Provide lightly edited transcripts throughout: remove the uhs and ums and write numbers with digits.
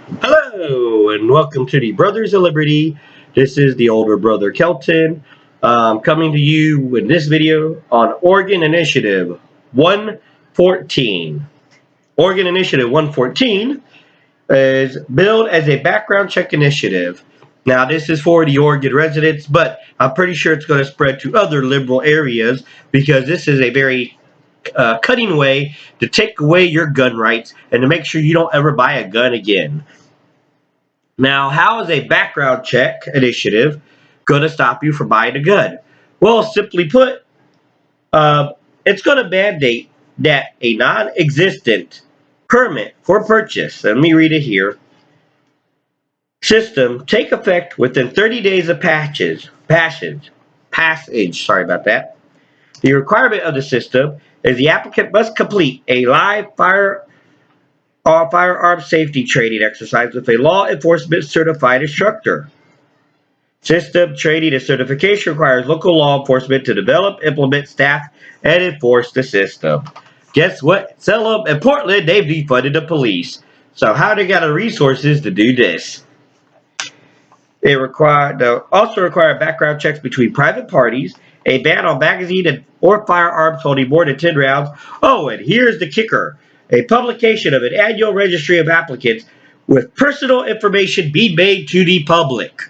Hello, and welcome to the Brothers of Liberty. This is the older brother Kelton, coming to you in this video on Oregon Initiative 114. Oregon Initiative 114 is billed as a background check initiative. Now, this is for the Oregon residents, but I'm pretty sure it's going to spread to other liberal areas because this is a very cutting way to take away your gun rights and to make sure you don't ever buy a gun again. Now, how is a background check initiative going to stop you from buying a gun? Well, simply put, it's going to mandate that a non existent permit for purchase, let me read it here, system take effect within 30 days of passage. Sorry about that. The requirement of the system is the applicant must complete a live firearm safety training exercise with a law enforcement certified instructor. System training and certification requires local law enforcement to develop, implement, staff, and enforce the system. Guess what? Salem and Portland, they've defunded the police. So how they got the resources to do this? They also require background checks between private parties, a ban on magazine or firearms holding more than 10 rounds. Oh, and here's the kicker. A publication of an annual registry of applicants with personal information being made to the public.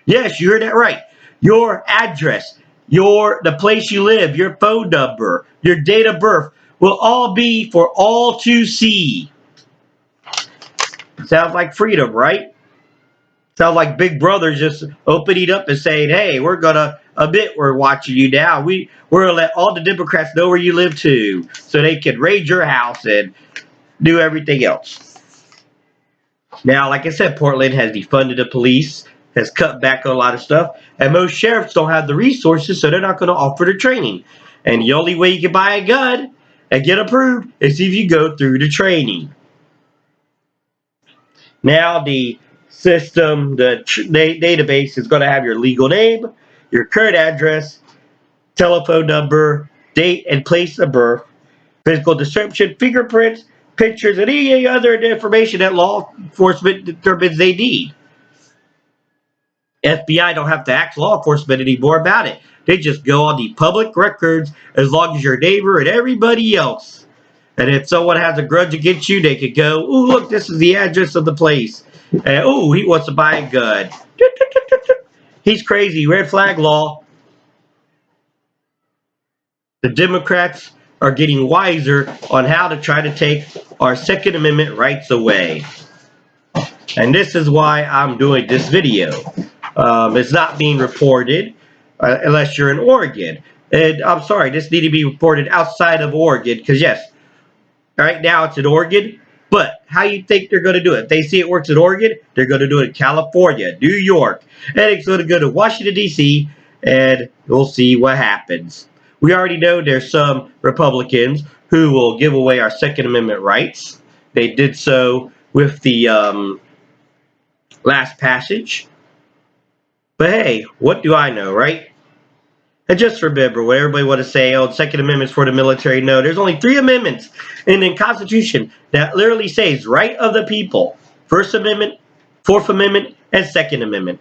Yes, you heard that right. Your address, the place you live, your phone number, your date of birth will all be for all to see. Sounds like freedom, right? Sounds like Big Brother just opening up and saying, "Hey, we're gonna admit we're watching you now. We're gonna let all the Democrats know where you live too, so they can raid your house and do everything else." Now, like I said, Portland has defunded the police, has cut back on a lot of stuff, and most sheriffs don't have the resources, so they're not going to offer the training. And the only way you can buy a gun and get approved is if you go through the training. Now, the system, the database is going to have your legal name, your current address, telephone number, date and place of birth, physical description, fingerprints, pictures, and any other information that law enforcement determines they need. FBI don't have to ask law enforcement anymore about it. They just go on the public records as long as your neighbor and everybody else. And if someone has a grudge against you, they could go, "Oh, look, this is the address of the place. And, oh, he wants to buy a gun. He's crazy. Red flag law." The Democrats are getting wiser on how to try to take our Second Amendment rights away. And this is why I'm doing this video. It's not being reported unless you're in Oregon. And I'm sorry, this needs to be reported outside of Oregon because, yes, right now it's in Oregon. But how you think they're going to do it? If they see it works in Oregon, they're going to do it in California, New York, and it's going to go to Washington, D.C., and we'll see what happens. We already know there's some Republicans who will give away our Second Amendment rights. They did so with the last passage. But hey, what do I know, right? And just remember, what everybody want to say, oh, the Second Amendment's for the military. No, there's only 3 amendments in the Constitution that literally says right of the people. First Amendment, Fourth Amendment, and Second Amendment.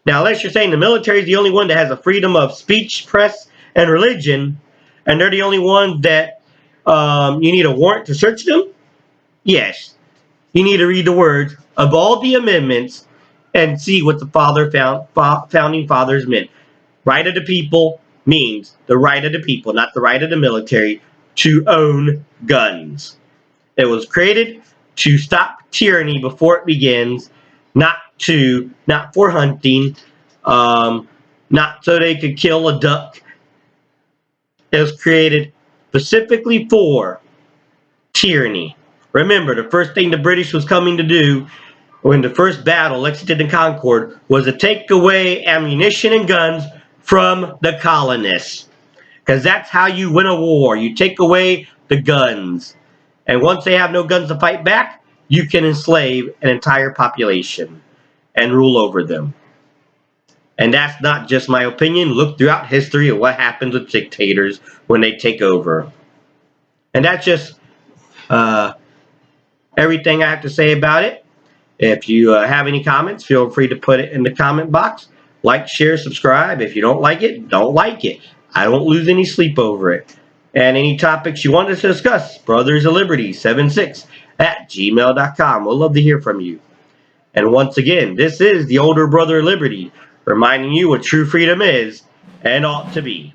Now, unless you're saying the military is the only one that has a freedom of speech, press, and religion, and they're the only one that you need a warrant to search them, yes, you need to read the words of all the amendments and see what the founding fathers meant. Right of the people means the right of the people, not the right of the military, to own guns. It was created to stop tyranny before it begins, not for hunting, not so they could kill a duck. It was created specifically for tyranny. Remember, the first thing the British was coming to do when the first battle, Lexington and Concord, was to take away ammunition and guns from the colonists. Because that's how you win a war. You take away the guns. And once they have no guns to fight back, you can enslave an entire population and rule over them. And that's not just my opinion. Look throughout history at what happens with dictators when they take over. And that's just everything I have to say about it. If you have any comments, feel free to put it in the comment box. Like, share, subscribe. If you don't like it, don't like it. I don't lose any sleep over it. And any topics you want us to discuss, Brothers of Liberty 76 at gmail.com. We'll love to hear from you. And once again, this is the older brother Liberty, reminding you what true freedom is and ought to be.